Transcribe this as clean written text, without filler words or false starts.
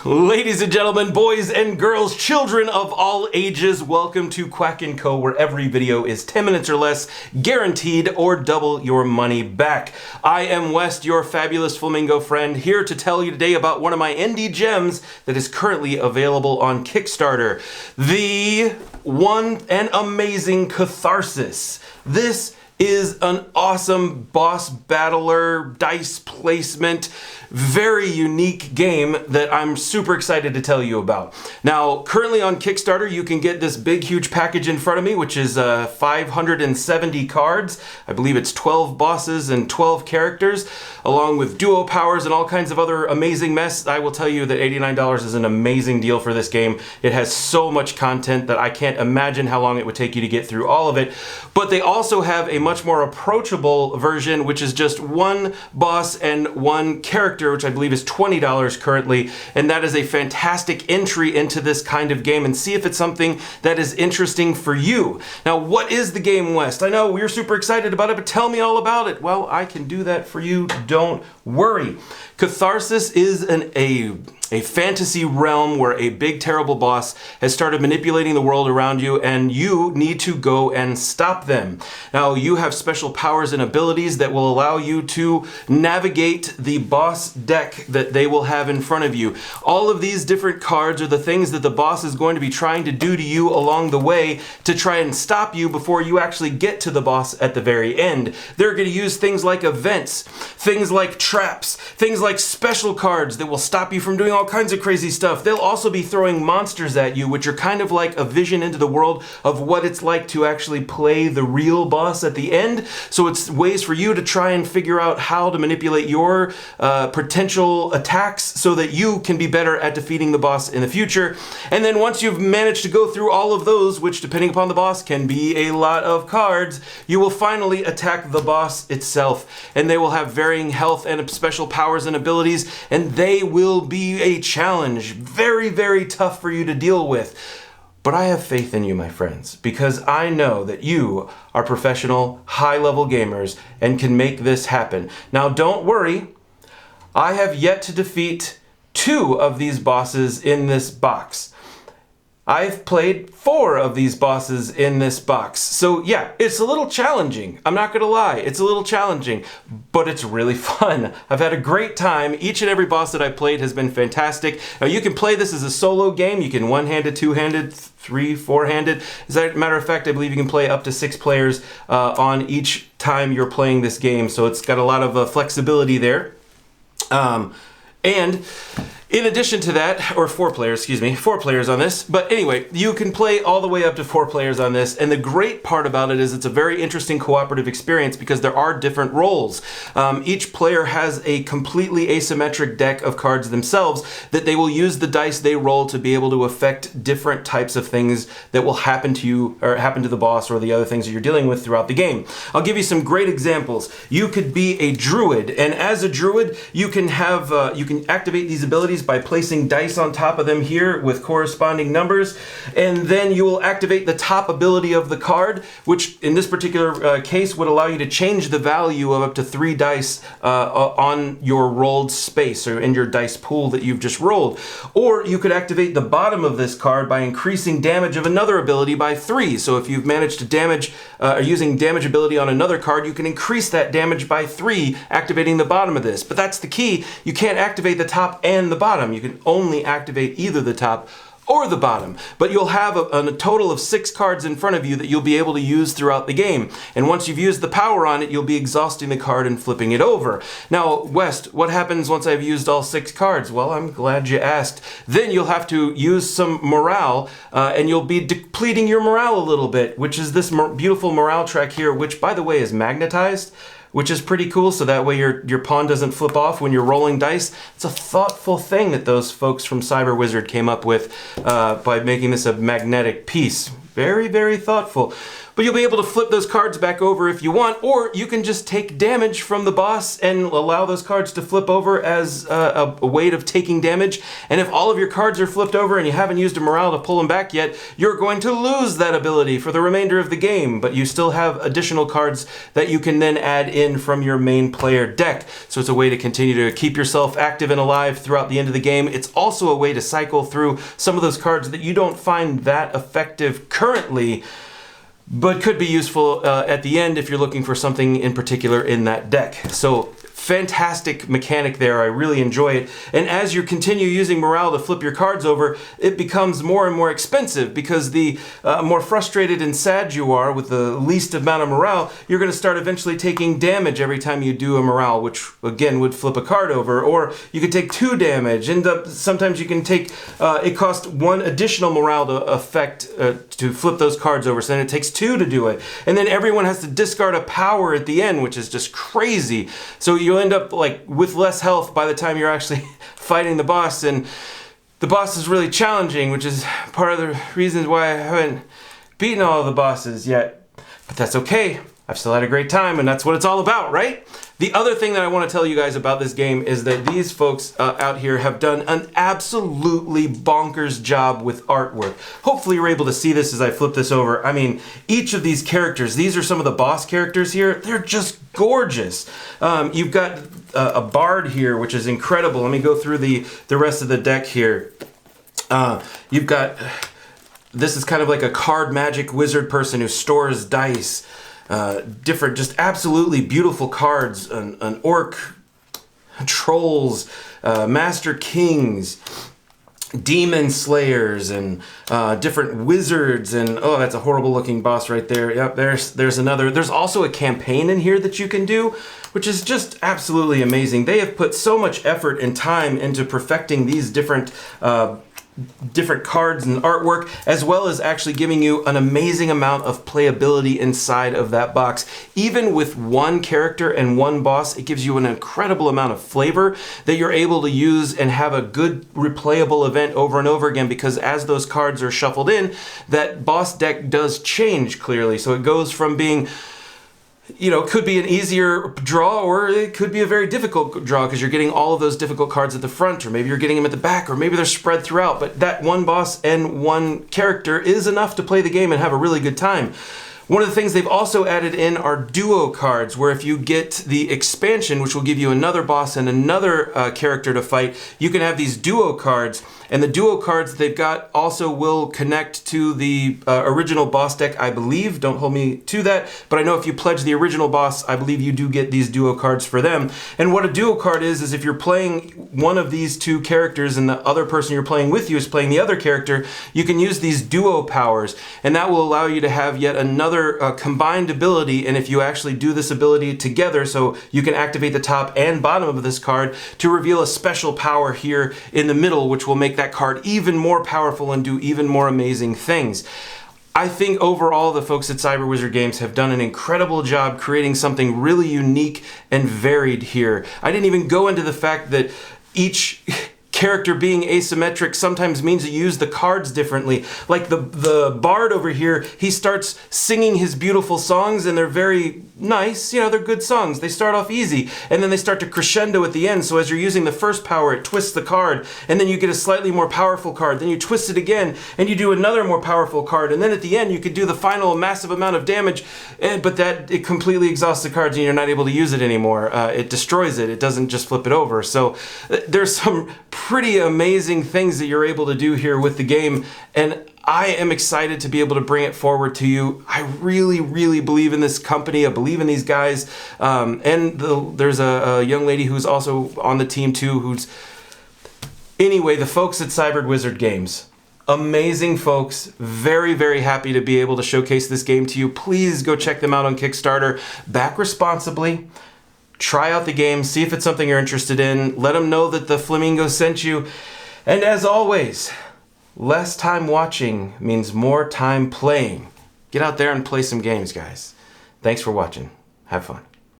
Ladies and gentlemen, boys and girls, children of all ages, welcome to Quack Co, where every video is 10 minutes or less, guaranteed, or double your money back. I am West, your fabulous flamingo friend, here to tell you today about one of my indie gems that is currently available on Kickstarter. The one and amazing Catharsis. This is an awesome boss battler, dice placement, very unique game that I'm super excited to tell you about. Now, currently on Kickstarter, you can get this big, huge package in front of me, which is 570 cards. I believe it's 12 bosses and 12 characters, along with duo powers and all kinds of other amazing mess. I will tell you that $89 is an amazing deal for this game. It has so much content that I can't imagine how long it would take you to get through all of it. But they also have a much more approachable version, which is just one boss and one character, which I believe is $20 currently, and that is a fantastic entry into this kind of game, and see if it's something that is interesting for you. Now, what is the game, West? I know we're super excited about it, but tell me all about it. Well, I can do that for you, don't worry. Catharsis is a fantasy realm where a big terrible boss has started manipulating the world around you, and you need to go and stop them. Now, you have special powers and abilities that will allow you to navigate the boss deck that they will have in front of you. All of these different cards are the things that the boss is going to be trying to do to you along the way to try and stop you before you actually get to the boss at the very end. They're going to use things like events, things like traps, things like special cards that will stop you from doing all kinds of crazy stuff. They'll also be throwing monsters at you, which are kind of like a vision into the world of what it's like to actually play the real boss at the end. So it's ways for you to try and figure out how to manipulate your potential attacks so that you can be better at defeating the boss in the future. And then once you've managed to go through all of those, which depending upon the boss can be a lot of cards, you will finally attack the boss itself. And they will have varying health and special powers and abilities, and they will be a challenge. Very, very tough for you to deal with. But I have faith in you, my friends, because I know that you are professional, high-level gamers and can make this happen. Now, don't worry. I have yet to defeat 2 of these bosses in this box. I've played 4 of these bosses in this box. So yeah, it's a little challenging. I'm not gonna lie, it's a little challenging, but it's really fun. I've had a great time. Each and every boss that I've played has been fantastic. Now you can play this as a solo game. You can one-handed, two-handed, 3, 4-handed. As a matter of fact, I believe you can play up to 6 players on each time you're playing this game. So it's got a lot of flexibility there. And in addition to that, or 4 players, excuse me, 4 players on this. But anyway, you can play all the way up to 4 players on this. And the great part about it is it's a very interesting cooperative experience because there are different roles. Each player has a completely asymmetric deck of cards themselves that they will use the dice they roll to be able to affect different types of things that will happen to you or happen to the boss or the other things that you're dealing with throughout the game. I'll give you some great examples. You could be a druid, and as a druid, you can have you can activate these abilities by placing dice on top of them here with corresponding numbers, and then you will activate the top ability of the card, which in this particular case would allow you to change the value of up to 3 dice on your rolled space or in your dice pool that you've just rolled. Or you could activate the bottom of this card by increasing damage of another ability by 3. So if you've managed to damage using damage ability on another card, you can increase that damage by 3, activating the bottom of this. But that's the key. You can't activate the top and the bottom. You can only activate either the top or the bottom, but you'll have a total of 6 cards in front of you that you'll be able to use throughout the game. And once you've used the power on it, you'll be exhausting the card and flipping it over. Now, West, what happens once I've used all 6 cards? Well, I'm glad you asked. Then you'll have to use some morale, and you'll be depleting your morale a little bit, which is this beautiful morale track here, which, by the way, is magnetized, which is pretty cool, so that way your pawn doesn't flip off when you're rolling dice. It's a thoughtful thing that those folks from Cyber Wizard came up with by making this a magnetic piece. Very, very thoughtful. But you'll be able to flip those cards back over if you want, or you can just take damage from the boss and allow those cards to flip over as a way of taking damage. And if all of your cards are flipped over and you haven't used a morale to pull them back yet, you're going to lose that ability for the remainder of the game. But you still have additional cards that you can then add in from your main player deck. So it's a way to continue to keep yourself active and alive throughout the end of the game. It's also a way to cycle through some of those cards that you don't find that effective currently, but could be useful at the end if you're looking for something in particular in that deck. So fantastic mechanic there. I really enjoy it. And as you continue using morale to flip your cards over, it becomes more and more expensive, because the more frustrated and sad you are with the least amount of morale, you're going to start eventually taking damage every time you do a morale, which again would flip a card over. Or you could take 2 damage, and sometimes you can take, it costs 1 additional morale to flip those cards over, so then it takes 2 to do it. And then everyone has to discard a power at the end, which is just crazy. So you'll end up like with less health by the time you're actually fighting the boss, and the boss is really challenging, which is part of the reasons why I haven't beaten all of the bosses yet. But that's okay. I've still had a great time, and that's what it's all about, right? The other thing that I want to tell you guys about this game is that these folks out here have done an absolutely bonkers job with artwork. Hopefully you're able to see this as I flip this over. I mean, each of these characters, these are some of the boss characters here, they're just gorgeous. You've got a bard here, which is incredible. Let me go through the rest of the deck here. You've got, this is kind of like a card magic wizard person who stores dice. Different, just absolutely beautiful cards, an orc, trolls, master kings, demon slayers, and different wizards, and oh, that's a horrible looking boss right there. Yep, there's another. There's also a campaign in here that you can do, which is just absolutely amazing. They have put so much effort and time into perfecting these different cards and artwork, as well as actually giving you an amazing amount of playability inside of that box. Even with 1 character and 1 boss, it gives you an incredible amount of flavor that you're able to use and have a good replayable event over and over again, because as those cards are shuffled in, that boss deck does change clearly. So it goes from being, you know, could be an easier draw, or it could be a very difficult draw because you're getting all of those difficult cards at the front, or maybe you're getting them at the back, or maybe they're spread throughout. But that 1 boss and 1 character is enough to play the game and have a really good time. One of the things they've also added in are duo cards, where if you get the expansion, which will give you another boss and another character to fight, you can have these duo cards. And the duo cards they've got also will connect to the original boss deck, I believe. Don't hold me to that, but I know if you pledge the original boss, I believe you do get these duo cards for them. And what a duo card is if you're playing one of these 2 characters and the other person you're playing with you is playing the other character, you can use these duo powers, and that will allow you to have yet another combined ability. And if you actually do this ability together, so you can activate the top and bottom of this card to reveal a special power here in the middle, which will make that card even more powerful and do even more amazing things. I think overall the folks at Cyber Wizard Games have done an incredible job creating something really unique and varied here. I didn't even go into the fact that each character being asymmetric sometimes means you use the cards differently. Like the bard over here, he starts singing his beautiful songs, and they're very nice, you know, they're good songs. They start off easy, and then they start to crescendo at the end. So as you're using the first power, it twists the card, and then you get a slightly more powerful card. Then you twist it again, and you do another more powerful card. And then at the end, you could do the final massive amount of damage, but it completely exhausts the cards, and you're not able to use it anymore. It destroys it. It doesn't just flip it over. So there's some pretty amazing things that you're able to do here with the game, and I am excited to be able to bring it forward to you. I really, really believe in this company. I believe in these guys. There's a young lady who's also on the team too, Anyway, the folks at Cyber Wizard Games. Amazing folks. Very, very happy to be able to showcase this game to you. Please go check them out on Kickstarter. Back responsibly. Try out the game. See if it's something you're interested in. Let them know that the Flamingo sent you. And as always, less time watching means more time playing. Get out there and play some games, guys. Thanks for watching. Have fun.